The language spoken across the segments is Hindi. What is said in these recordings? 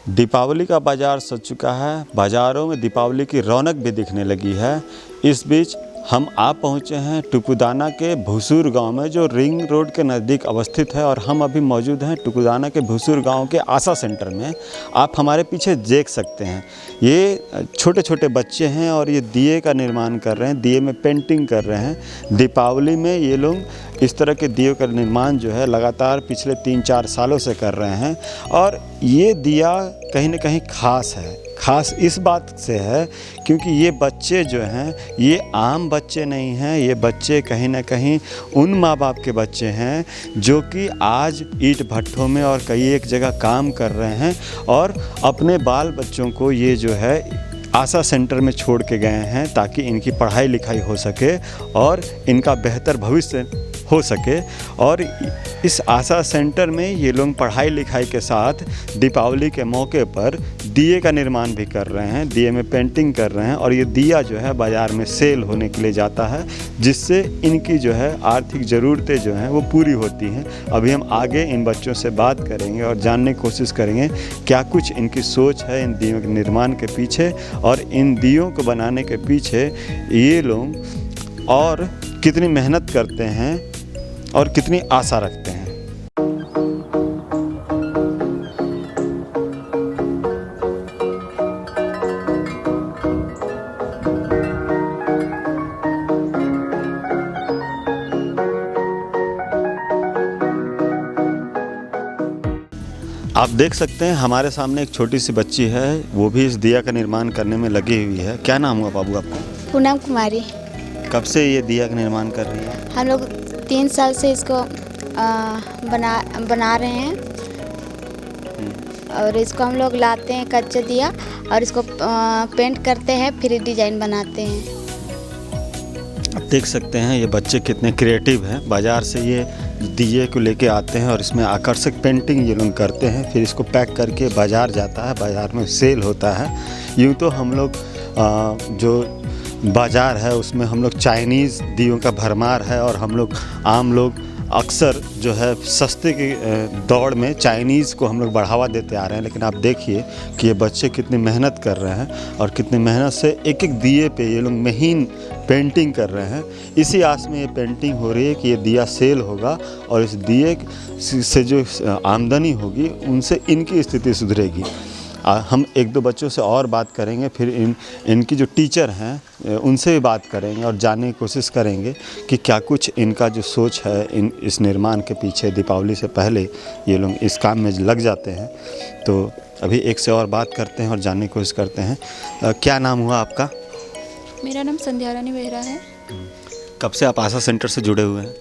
दीपावली का बाज़ार सज चुका है। बाज़ारों में दीपावली की रौनक भी दिखने लगी है। इस बीच हम आ पहुँचे हैं टुकुदाना के भूसूर गांव में, जो रिंग रोड के नज़दीक अवस्थित है। और हम अभी मौजूद हैं टुकुदाना के भूसूर गांव के आशा सेंटर में। आप हमारे पीछे देख सकते हैं, ये छोटे छोटे बच्चे हैं और ये दिए का निर्माण कर रहे हैं, दिए में पेंटिंग कर रहे हैं। दीपावली में ये लोग इस तरह के दियों का निर्माण जो है लगातार पिछले 3-4 सालों से कर रहे हैं। और ये दिया कहीं ना कहीं ख़ास है। ख़ास इस बात से है क्योंकि ये बच्चे जो हैं ये आम बच्चे नहीं हैं। ये बच्चे कहीं ना कहीं उन माँ बाप के बच्चे हैं जो कि आज ईंट भट्ठों में और कई एक जगह काम कर रहे हैं और अपने बाल बच्चों को ये जो है आशा सेंटर में छोड़ के गए हैं ताकि इनकी पढ़ाई लिखाई हो सके और इनका बेहतर भविष्य हो सके। और इस आशा सेंटर में ये लोग पढ़ाई लिखाई के साथ दीपावली के मौके पर दिए का निर्माण भी कर रहे हैं, दिए में पेंटिंग कर रहे हैं। और ये दिया जो है बाज़ार में सेल होने के लिए जाता है, जिससे इनकी जो है आर्थिक ज़रूरतें जो हैं वो पूरी होती हैं। अभी हम आगे इन बच्चों से बात करेंगे और जानने की कोशिश करेंगे क्या कुछ इनकी सोच है इन दियों के निर्माण के पीछे और इन दियों को बनाने के पीछे ये लोग और कितनी मेहनत करते हैं और कितनी आशा रखते हैं। आप देख सकते हैं हमारे सामने एक छोटी सी बच्ची है, वो भी इस दिया का निर्माण करने में लगी हुई है। क्या नाम हुआ बाबू आपका? पूनम कुमारी। कब से ये दिया का निर्माण कर रही है? हम लोग 3 साल से इसको बना रहे हैं और इसको हम लोग लाते हैं कच्चा दिया और इसको पेंट करते हैं, फिर डिज़ाइन बनाते हैं। आप देख सकते हैं ये बच्चे कितने क्रिएटिव हैं। बाज़ार से ये दिए को लेके आते हैं और इसमें आकर्षक पेंटिंग ये लोग करते हैं, फिर इसको पैक करके बाज़ार जाता है, बाज़ार में सेल होता है। यूँ तो हम लोग जो बाज़ार है उसमें हम लोग चाइनीज़ दियों का भरमार है और हम लोग आम लोग अक्सर जो है सस्ते की दौड़ में चाइनीज़ को हम लोग बढ़ावा देते आ रहे हैं। लेकिन आप देखिए कि ये बच्चे कितनी मेहनत कर रहे हैं और कितनी मेहनत से एक एक दिए पे ये लोग महीन पेंटिंग कर रहे हैं। इसी आस में ये पेंटिंग हो रही है कि ये दिया सेल होगा और इस दिए से जो आमदनी होगी उनसे इनकी स्थिति सुधरेगी। हम 1-2 बच्चों से और बात करेंगे, फिर इनकी जो टीचर हैं उनसे भी बात करेंगे और जानने की कोशिश करेंगे कि क्या कुछ इनका जो सोच है इस निर्माण के पीछे। दीपावली से पहले ये लोग इस काम में लग जाते हैं। तो अभी एक से और बात करते हैं और जानने की कोशिश करते हैं। क्या नाम हुआ आपका? मेरा नाम संध्या रानी बेहरा है। कब से आप आशा सेंटर से जुड़े हुए हैं?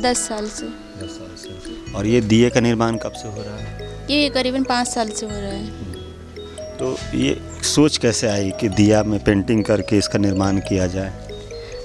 10 साल से। 10 साल से। और ये दिए का निर्माण कब से हो रहा है? ये करीबन 5 साल से हो रहा है। तो ये सोच कैसे आई कि दिया में पेंटिंग करके इसका निर्माण किया जाए?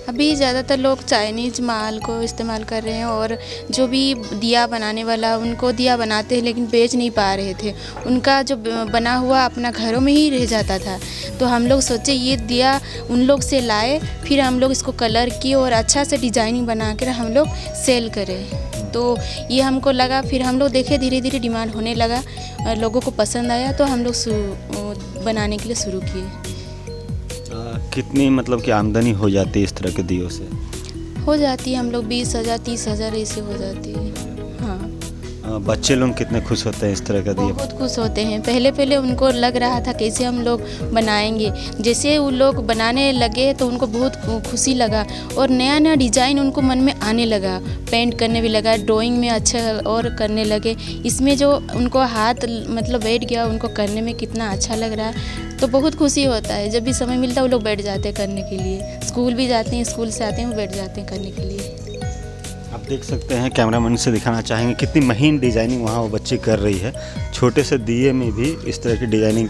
अभी ज़्यादातर लोग चाइनीज़ माल को इस्तेमाल कर रहे हैं और जो भी दिया बनाने वाला उनको दिया बनाते हैं लेकिन बेच नहीं पा रहे थे। उनका जो बना हुआ अपना घरों में ही रह जाता था। तो हम लोग सोचे ये दिया उन लोग से लाए, फिर हम लोग इसको कलर किए और अच्छा से डिज़ाइनिंग बना कर हम लोग सेल करें। तो ये हमको लगा, फिर हम लोग देखे धीरे धीरे डिमांड होने लगा, लोगों को पसंद आया तो हम लोग बनाने के लिए शुरू किए। कितनी मतलब कि आमदनी हो जाती है इस तरह के दियों से? हो जाती है, हम लोग 20,000 30,000 ऐसे हो जाती है। हाँ। बच्चे लोग कितने खुश होते हैं इस तरह का दिया? बहुत खुश होते हैं। पहले उनको लग रहा था कैसे हम लोग बनाएंगे। जैसे वो लोग बनाने लगे तो उनको बहुत खुशी लगा और नया नया डिज़ाइन उनको मन में आने लगा, पेंट करने भी लगा, ड्राइंग में अच्छा और करने लगे। इसमें जो उनको हाथ मतलब बैठ गया, उनको करने में कितना अच्छा लग रहा है। तो बहुत खुशी होता है। जब भी समय मिलता है वो लोग बैठ जाते हैं करने के लिए। स्कूल भी जाते हैं, स्कूल से आते हैं वो बैठ जाते हैं करने के लिए। आप देख सकते हैं, कैमरामैन से दिखाना चाहेंगे कितनी महीन डिज़ाइनिंग वहाँ वो बच्ची कर रही है। छोटे से दिए में भी इस तरह की डिज़ाइनिंग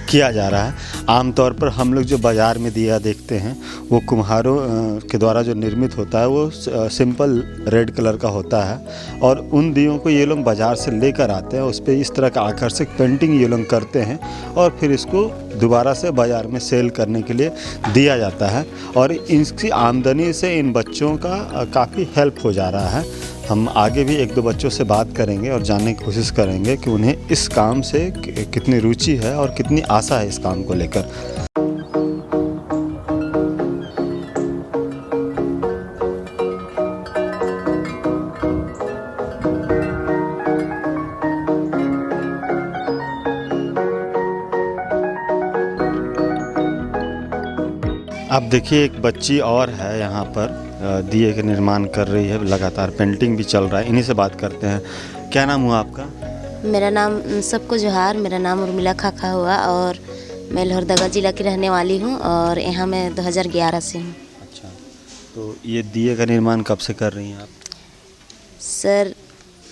किया जा रहा है। आमतौर पर हम लोग जो बाज़ार में दिया देखते हैं वो कुम्हारों के द्वारा जो निर्मित होता है वो सिंपल रेड कलर का होता है और उन दियों को ये लोग बाज़ार से लेकर आते हैं, उस पर इस तरह का आकर्षक पेंटिंग ये लोग करते हैं और फिर इसको दोबारा से बाज़ार में सेल करने के लिए दिया जाता है। और इसकी आमदनी से इन बच्चों का काफ़ी हेल्प हो जा रहा है। हम आगे भी एक दो बच्चों से बात करेंगे और जानने की कोशिश करेंगे कि उन्हें इस काम से कितनी रुचि है और कितनी आशा है इस काम को लेकर। आप देखिए एक बच्ची और है यहाँ पर दिए के निर्माण कर रही है, लगातार पेंटिंग भी चल रहा है। इन्हीं से बात करते हैं। क्या नाम हुआ आपका? मेरा नाम सबको जोहार, मेरा नाम उर्मिला खाखा हुआ और मैं लोहरदगा ज़िला की रहने वाली हूँ और यहाँ मैं 2011 से हूँ। अच्छा, तो ये दिए का निर्माण कब से कर रही हैं आप? सर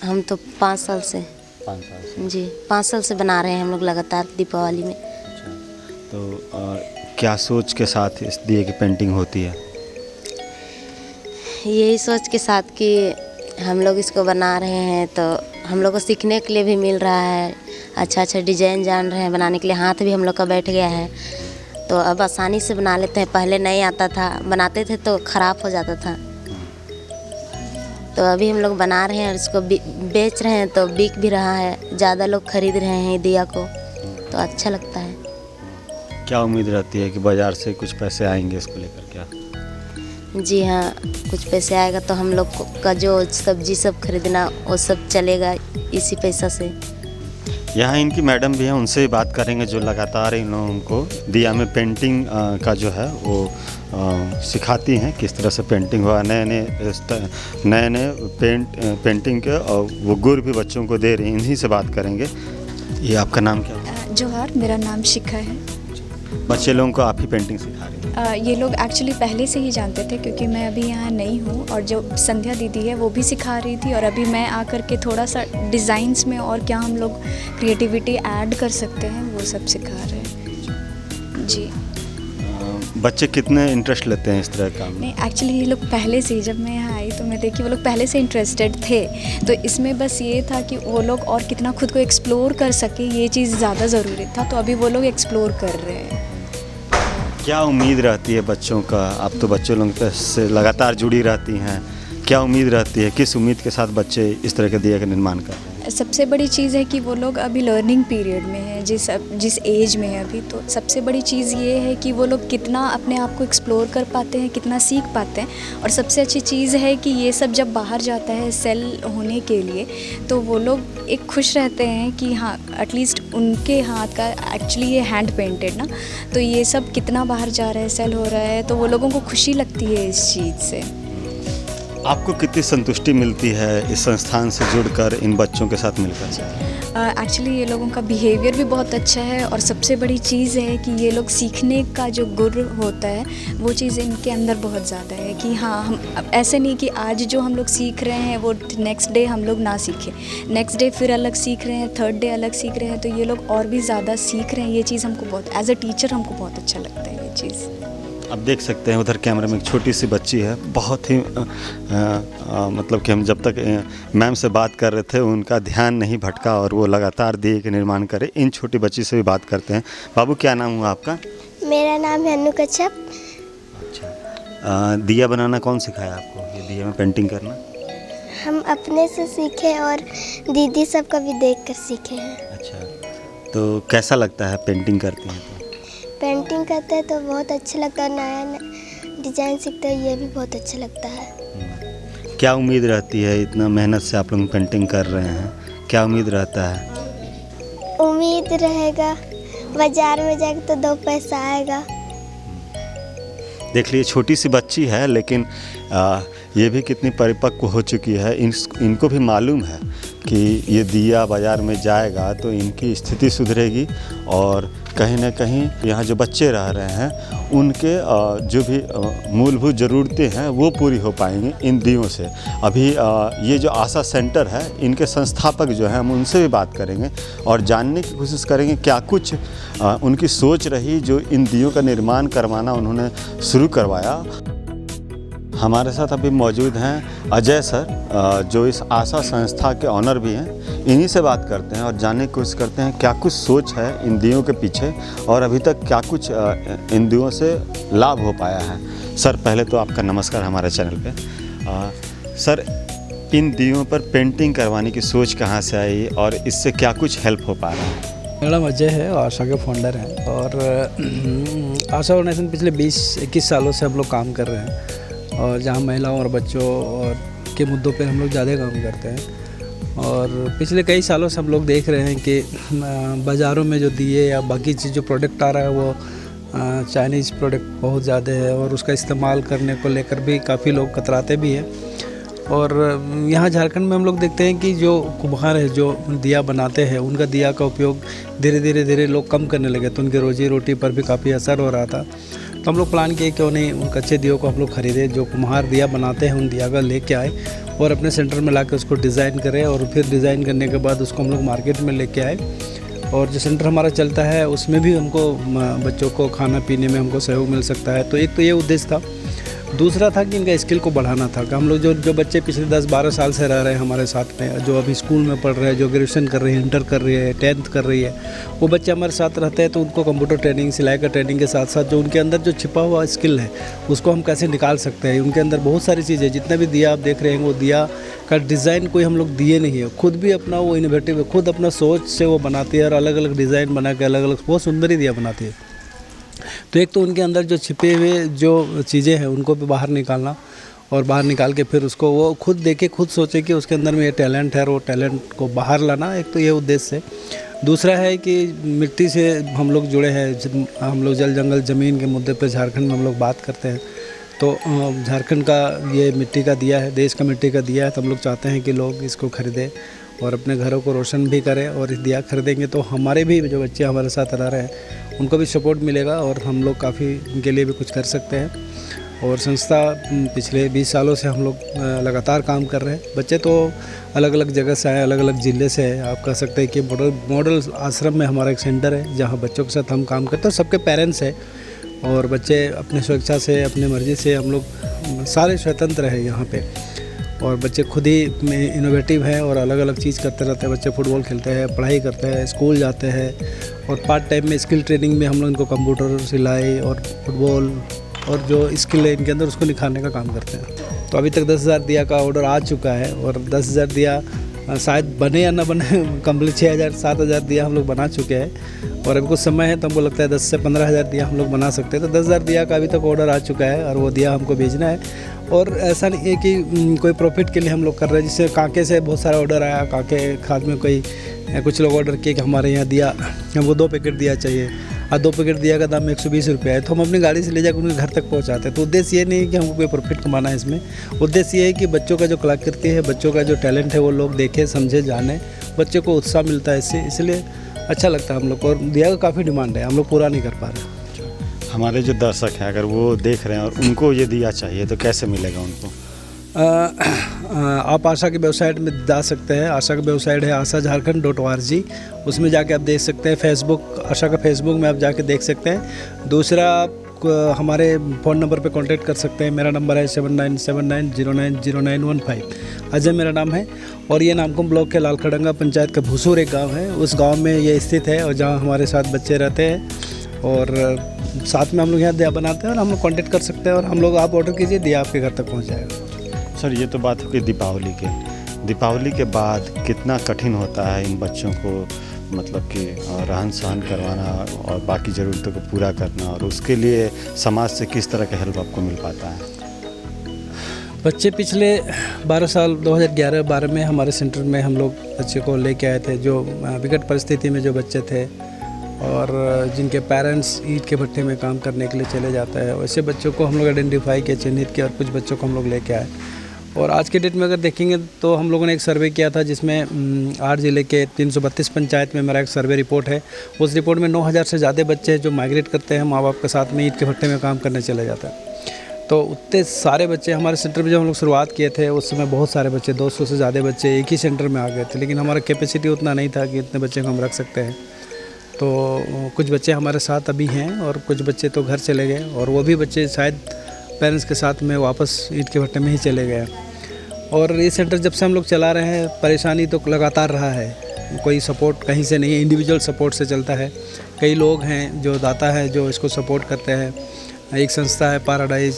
हम तो 5 साल से 5 साल से। जी 5 साल से बना रहे हैं हम लोग लगातार दीपावली में। अच्छा, तो क्या सोच के साथ इस दिए की पेंटिंग होती है? यही सोच के साथ कि हम लोग इसको बना रहे हैं तो हम लोग को सीखने के लिए भी मिल रहा है, अच्छा अच्छा डिज़ाइन जान रहे हैं बनाने के लिए, हाथ भी हम लोग का बैठ गया है तो अब आसानी से बना लेते हैं। पहले नहीं आता था, बनाते थे तो ख़राब हो जाता था, तो अभी हम लोग बना रहे हैं और इसको बेच रहे हैं तो बिक भी रहा है, ज़्यादा लोग खरीद रहे हैं दिया को, तो अच्छा लगता है। क्या उम्मीद रहती है कि बाज़ार से कुछ पैसे आएंगे इसको लेकर? क्या जी हाँ, कुछ पैसे आएगा तो हम लोग का जो सब्जी सब खरीदना वो सब चलेगा इसी पैसा से। यहाँ इनकी मैडम भी हैं, उनसे बात करेंगे जो लगातार इन लोगों को दिया में पेंटिंग का जो है वो सिखाती हैं, किस तरह से पेंटिंग हुआ, नए नए पेंटिंग के और वो गुर भी बच्चों को दे रही हैं। इन्हीं से बात करेंगे। ये आपका नाम क्या है? जोहार, मेरा नाम शिखा है। बच्चे लोगों को आप ही पेंटिंग सिखा रही हैं? ये लोग एक्चुअली पहले से ही जानते थे क्योंकि मैं अभी यहाँ नई हूँ और जो संध्या दीदी है वो भी सिखा रही थी और अभी मैं आकर के थोड़ा सा डिज़ाइंस में और क्या हम लोग क्रिएटिविटी ऐड कर सकते हैं वो सब सिखा रहे हैं। जी बच्चे कितने इंटरेस्ट लेते हैं इस तरह का काम? नहीं, एक्चुअली ये लोग पहले से ही, जब मैं यहाँ आई तो मैं देखी वो लोग पहले से इंटरेस्टेड थे, तो इसमें बस ये था कि वो लोग और कितना खुद को एक्सप्लोर कर सके, ये चीज़ ज़्यादा ज़रूरी था, तो अभी वो लोग एक्सप्लोर कर रहे हैं। क्या उम्मीद रहती है बच्चों का? आप तो बच्चों लोगों से लगातार जुड़ी रहती हैं, क्या उम्मीद रहती है, किस उम्मीद के साथ बच्चे इस तरह के दिए का निर्माण करते हैं? सबसे बड़ी चीज़ है कि वो लोग अभी लर्निंग पीरियड में है, जिस एज में है अभी, तो सबसे बड़ी चीज़ ये है कि वो लोग कितना अपने आप को एक्सप्लोर कर पाते हैं, कितना सीख पाते हैं। और सबसे अच्छी चीज़ है कि ये सब जब बाहर जाता है सेल होने के लिए तो वो लोग एक खुश रहते हैं कि हाँ एटलीस्ट उनके हाथ का एक्चुअली ये हैंड पेंटेड ना, तो ये सब कितना बाहर जा रहा है, सेल हो रहा है, तो वो लोगों को खुशी लगती है इस चीज़ से। आपको कितनी संतुष्टि मिलती है इस संस्थान से जुड़कर, इन बच्चों के साथ मिलकर? एक्चुअली ये लोगों का बिहेवियर भी बहुत अच्छा है और सबसे बड़ी चीज़ है कि ये लोग सीखने का जो गुर होता है वो चीज़ इनके अंदर बहुत ज़्यादा है कि हाँ हम ऐसे नहीं कि आज जो हम लोग सीख रहे हैं वो नेक्स्ट डे हम लोग ना सीखें, नेक्स्ट डे फिर अलग सीख रहे हैं, थर्ड डे अलग सीख रहे हैं, तो ये लोग और भी ज़्यादा सीख रहे हैं। ये चीज़ हमको बहुत एज अ टीचर हमको बहुत अच्छा लगता है ये चीज़। आप देख सकते हैं उधर कैमरे में एक छोटी सी बच्ची है, बहुत ही मतलब कि हम जब तक मैम से बात कर रहे थे उनका ध्यान नहीं भटका और वो लगातार दिए के निर्माण करे। इन छोटी बच्ची से भी बात करते हैं। बाबू क्या नाम हुआ आपका? मेरा नाम है अनु कच्छप। अच्छा, दिया बनाना कौन सिखाया आपको, ये दिया में पेंटिंग करना? हम अपने से सीखे और दीदी सब का भी देख कर सीखे हैं। अच्छा, तो कैसा लगता है पेंटिंग करती हैं तो? पेंटिंग करते हैं तो बहुत अच्छा लगता है, नया डिज़ाइन सीखते हैं, ये भी बहुत अच्छा लगता है। क्या उम्मीद रहती है, इतना मेहनत से आप लोग पेंटिंग कर रहे हैं, क्या उम्मीद रहता है? उम्मीद रहेगा बाज़ार में जाकर तो 2 पैसा आएगा। देख लीजिए छोटी सी बच्ची है लेकिन ये भी कितनी परिपक्व हो चुकी है। इनको भी मालूम है कि ये दिया बाज़ार में जाएगा तो इनकी स्थिति सुधरेगी और कहीं ना कहीं यहाँ जो बच्चे रह रहे हैं उनके जो भी मूलभूत ज़रूरतें हैं वो पूरी हो पाएंगी इन दियों से। अभी ये जो आशा सेंटर है इनके संस्थापक जो हैं हम उनसे भी बात करेंगे और जानने की कोशिश करेंगे क्या कुछ उनकी सोच रही जो इन दियों का निर्माण करवाना उन्होंने शुरू करवाया। हमारे साथ अभी मौजूद हैं अजय सर जो इस आशा संस्था के ऑनर भी हैं। इन्हीं से बात करते हैं और जानने की कोशिश करते हैं क्या कुछ सोच है इन दियों के पीछे और अभी तक क्या कुछ इन दियों से लाभ हो पाया है। सर पहले तो आपका नमस्कार हमारे चैनल पे। सर इन दियों पर पेंटिंग करवाने की सोच कहाँ से आई और इससे क्या कुछ हेल्प हो पा रहा है? मेरा नाम अजय है और आशा के फाउंडर हैं और आशा फाउंडेशन पिछले 20-21 सालों से हम लोग काम कर रहे हैं और जहाँ महिलाओं और बच्चों और के मुद्दों पे हम लोग ज़्यादा काम करते हैं। और पिछले कई सालों से हम लोग देख रहे हैं कि बाज़ारों में जो दिए या बाकी चीज़ जो प्रोडक्ट आ रहा है वो चाइनीज़ प्रोडक्ट बहुत ज़्यादा है और उसका इस्तेमाल करने को लेकर भी काफ़ी लोग कतराते भी हैं। और यहाँ झारखंड में हम लोग देखते हैं कि जो कुम्हार है जो दिया बनाते हैं उनका दिया का उपयोग धीरे धीरे लोग कम करने लगे, तो उनके रोजी रोटी पर भी काफ़ी असर हो रहा था। तो हम लोग प्लान किए क्यों नहीं उन कच्चे दियों को हम लोग ख़रीदे, जो कुम्हार दिया बनाते हैं उन दिया का लेके आए और अपने सेंटर में लाके उसको डिज़ाइन करें और फिर डिज़ाइन करने के बाद उसको हम लोग मार्केट में लेके आए। और जो सेंटर हमारा चलता है उसमें भी हमको बच्चों को खाना पीने में हमको सहयोग मिल सकता है। तो एक तो ये उद्देश्य था। दूसरा था कि इनका स्किल को बढ़ाना था कि हम लोग जो बच्चे पिछले 10-12 साल से रह रहे हैं हमारे साथ में, जो अभी स्कूल में पढ़ रहे हैं, जो ग्रेजुएशन कर रहे हैं, इंटर कर रही है, 10th कर रही है, वो बच्चे हमारे साथ रहते हैं। तो उनको कंप्यूटर ट्रेनिंग, सिलाई का ट्रेनिंग के साथ साथ जो उनके अंदर जो छिपा हुआ स्किल है उसको हम कैसे निकाल सकते हैं। उनके अंदर बहुत सारी चीज़ें, जितने भी दिया आप देख रहे हैं वो दिया का डिज़ाइन कोई हम लोग दिए नहीं है, खुद भी अपना वो इनोवेटिव है, खुद अपना सोच से वो बनाती है और अलग अलग डिज़ाइन बना के अलग अलग बहुत सुंदर ही दिया बनाती है। तो एक तो उनके अंदर जो छिपे हुए जो चीज़ें हैं उनको भी बाहर निकालना और बाहर निकाल के फिर उसको वो खुद देखे, खुद सोचे कि उसके अंदर में ये टैलेंट है और वो टैलेंट को बाहर लाना, एक तो ये उद्देश्य है। दूसरा है कि मिट्टी से हम लोग जुड़े हैं, हम लोग जल जंगल ज़मीन के मुद्दे पे झारखंड में हम लोग बात करते हैं। तो झारखंड का ये मिट्टी का दिया है, देश का मिट्टी का दिया है, तो हम लोग चाहते हैं कि लोग इसको खरीदें और अपने घरों को रोशन भी करें। और इस दिया खरीदेंगे तो हमारे भी जो बच्चे हमारे साथ रह रहे हैं उनको भी सपोर्ट मिलेगा और हम लोग काफ़ी इनके लिए भी कुछ कर सकते हैं। और संस्था पिछले 20 सालों से हम लोग लगातार काम कर रहे हैं। बच्चे तो अलग अलग जगह से आए, अलग अलग ज़िले से है। आप कह सकते हैं कि मॉडल आश्रम में हमारा एक सेंटर है जहाँ बच्चों के साथ हम काम करते हैं। सबके पेरेंट्स हैं और बच्चे अपने स्वेच्छा से, अपनी मर्ज़ी से, हम लोग सारे स्वतंत्र हैं यहाँ पे। और बच्चे खुद ही इनोवेटिव हैं और अलग अलग चीज़ करते रहते हैं। बच्चे फुटबॉल खेलते हैं, पढ़ाई करते हैं, स्कूल जाते हैं और पार्ट टाइम में स्किल ट्रेनिंग में हम लोग इनको कंप्यूटर, सिलाई और फुटबॉल और जो स्किल है इनके अंदर उसको निखारने का काम करते हैं। तो अभी तक 10,000 दिया का ऑर्डर आ चुका है और 10,000 दिया शायद बने या ना बने, कंप्लीट 6,000-7,000 दिया हम लोग बना चुके हैं। और अभी कुछ समय है तो हमको लगता है 10 से 15,000 दिया हम लोग बना सकते हैं। तो 10,000 दिया का अभी तक ऑर्डर आ चुका है और वो दिया हमको भेजना है। और ऐसा नहीं है कि कोई प्रॉफिट के लिए हम लोग कर रहे हैं। जैसे कांके से बहुत सारा ऑर्डर आया, कांके खाद में कोई कुछ लोग ऑर्डर किए कि हमारे यहाँ दिया, हमको 2 पैकेट दिया चाहिए और 2 पैकेट दिया का दाम 120 रुपये है, तो हम अपनी गाड़ी से ले जाकर उनके घर तक पहुँचाते हैं। तो उद्देश्य ये नहीं है कि हमको कोई प्रॉफिट कमाना है इसमें। उद्देश्य ये है कि बच्चों का जो कलाकृति है, बच्चों का जो टैलेंट है वो लोग देखें, समझे, जाने, बच्चे को उत्साह मिलता है इससे, इसलिए अच्छा लगता है हम लोग को। और दिया का काफ़ी डिमांड है, हम लोग पूरा नहीं कर पा रहे। हमारे जो दर्शक हैं अगर वो देख रहे हैं और उनको ये दिया चाहिए तो कैसे मिलेगा उनको? आप आशा की वेबसाइट में जा सकते हैं। आशा की वेबसाइट है ashajarkhand.org, उसमें जाके आप देख सकते हैं। फेसबुक, आशा का फेसबुक में आप जाके देख सकते हैं। दूसरा, आप हमारे फ़ोन नंबर पे कांटेक्ट कर सकते हैं। मेरा नंबर है 7979090915। अजय मेरा नाम है और ये नामकुम ब्लॉक के लालखड़ंगा पंचायत का भूसूर एक गाँव है, उस गाँव में ये स्थित है और जहाँ हमारे साथ बच्चे रहते हैं। और साथ में हम लोग यहाँ दिया बनाते हैं और हम लोग कॉन्टेक्ट कर सकते हैं और हम लोग, आप ऑर्डर कीजिए, दिया आपके घर तक पहुँच जाएगा। सर ये तो बात होगी दीपावली के बाद कितना कठिन होता है इन बच्चों को, मतलब कि रहन सहन करवाना और बाकी ज़रूरतों को पूरा करना, और उसके लिए समाज से किस तरह का हेल्प आपको मिल पाता है? बच्चे पिछले 12 साल 2011-12 में हमारे सेंटर में हम लोग बच्चे को लेके आए थे, जो विकट परिस्थिति में जो बच्चे थे और जिनके पेरेंट्स ईंट के भट्टे में काम करने के लिए चले जाते हैं, वैसे बच्चों को हम लोग आइडेंटिफाई किया, चिन्हित किया और कुछ बच्चों को हम लोग लेके आए। और आज के डेट में अगर देखेंगे तो हम लोगों ने एक सर्वे किया था जिसमें 8 ज़िले के 332 पंचायत में मेरा एक सर्वे रिपोर्ट है। उस रिपोर्ट में 9,000 से ज़्यादा बच्चे हैं जो माइग्रेट करते हैं, माँ बाप के साथ में ईंट के भट्टे में काम करने चले जाते हैं। तो उतने सारे बच्चे हमारे सेंटर में जब हम लोग शुरुआत किए थे उस समय बहुत सारे बच्चे, 200 से ज़्यादा बच्चे एक ही सेंटर में आ गए थे, लेकिन हमारा कैपेसिटी उतना नहीं था कि इतने बच्चे को हम रख सकते हैं। तो कुछ बच्चे हमारे साथ अभी हैं और कुछ बच्चे तो घर चले गए और वो भी बच्चे शायद पेरेंट्स के साथ में वापस ईंट के भट्टे में ही चले गए। और ये सेंटर जब से हम लोग चला रहे हैं, परेशानी तो लगातार रहा है, कोई सपोर्ट कहीं से नहीं है, इंडिविजुअल सपोर्ट से चलता है। कई लोग हैं जो दाता है जो इसको सपोर्ट करते हैं, एक संस्था है पैराडाइज,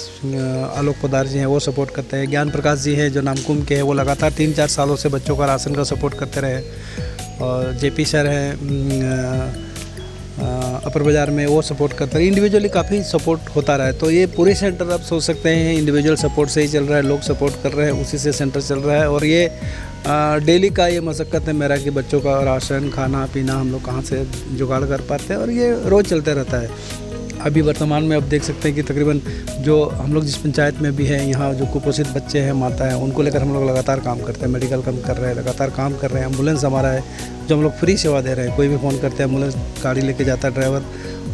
आलोक पोदार जी हैं वो सपोर्ट करते हैं। ज्ञान प्रकाश जी हैं जो नामकुम के हैं, वो लगातार 3-4 सालों से बच्चों का राशन का सपोर्ट करते रहे। और जेपी सर हैं अपर बाज़ार में, वो सपोर्ट करते रहे। इंडिविजुअली काफ़ी सपोर्ट होता रहा है। तो ये पूरे सेंटर आप सोच सकते हैं इंडिविजुअल सपोर्ट से ही चल रहा है, लोग सपोर्ट कर रहे हैं, उसी से सेंटर चल रहा है। और ये डेली का ये मशक्क़त है मेरा कि बच्चों का राशन खाना पीना हम लोग कहाँ से जुगाड़ कर पाते हैं, और ये रोज़ चलते रहता है। अभी वर्तमान में आप देख सकते हैं कि तकरीबन जो हम लोग जिस पंचायत में भी हैं, यहाँ जो कुपोषित बच्चे हैं, माता हैं, उनको लेकर हम लोग लगातार काम करते हैं। मेडिकल काम कर रहे हैं, लगातार काम कर रहे हैं। एम्बुलेंस हमारा है जो हम लोग फ्री सेवा दे रहे हैं। कोई भी फ़ोन करते हैं, एम्बुलेंस गाड़ी लेके जाता है ड्राइवर,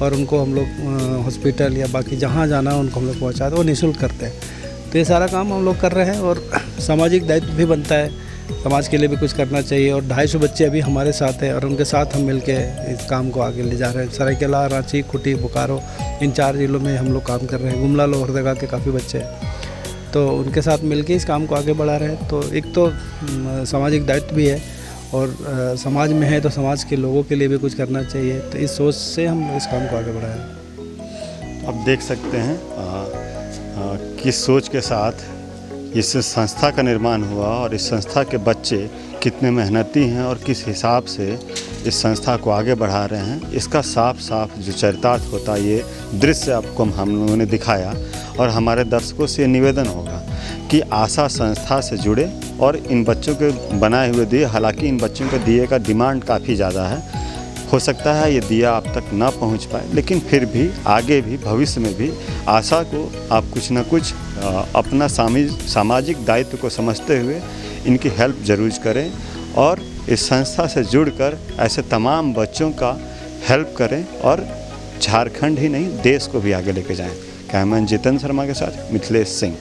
और उनको हम लोग हॉस्पिटल या बाकी जहाँ जाना है उनको हम लोग पहुँचाते हैं, वो निःशुल्क करते हैं। तो ये सारा काम हम लोग कर रहे हैं, और सामाजिक दायित्व भी बनता है, समाज के लिए भी कुछ करना चाहिए। और 250 बच्चे अभी हमारे साथ हैं, और उनके साथ हम मिलके इस काम को आगे ले जा रहे हैं। सरायकेला, रांची, खूंटी, बोकारो, इन 4 जिलों में हम लोग काम कर रहे हैं। गुमला, लोहरदगा के काफ़ी बच्चे हैं, तो उनके साथ मिलके इस काम को आगे बढ़ा रहे हैं। तो एक तो सामाजिक दायित्व भी है, और समाज में है तो समाज के लोगों के लिए भी कुछ करना चाहिए। तो इस सोच से हम इस काम को आगे बढ़ाया। अब देख सकते हैं किस सोच के साथ इस संस्था का निर्माण हुआ, और इस संस्था के बच्चे कितने मेहनती हैं और किस हिसाब से इस संस्था को आगे बढ़ा रहे हैं। इसका साफ साफ जो चरितार्थ होता है, ये दृश्य आपको हम लोगों ने दिखाया। और हमारे दर्शकों से निवेदन होगा कि आशा संस्था से जुड़े और इन बच्चों के बनाए हुए दिए, हालांकि इन बच्चों के दिए का डिमांड काफ़ी ज़्यादा है, हो सकता है ये दिया आप तक ना पहुंच पाए, लेकिन फिर भी आगे भी भविष्य में भी आशा को आप कुछ न कुछ अपना सामाजिक दायित्व को समझते हुए इनकी हेल्प ज़रूर करें, और इस संस्था से जुड़कर ऐसे तमाम बच्चों का हेल्प करें, और झारखंड ही नहीं देश को भी आगे लेके जाएं। कैमरामैन जितेंद्र शर्मा के साथ मिथिलेश सिंह।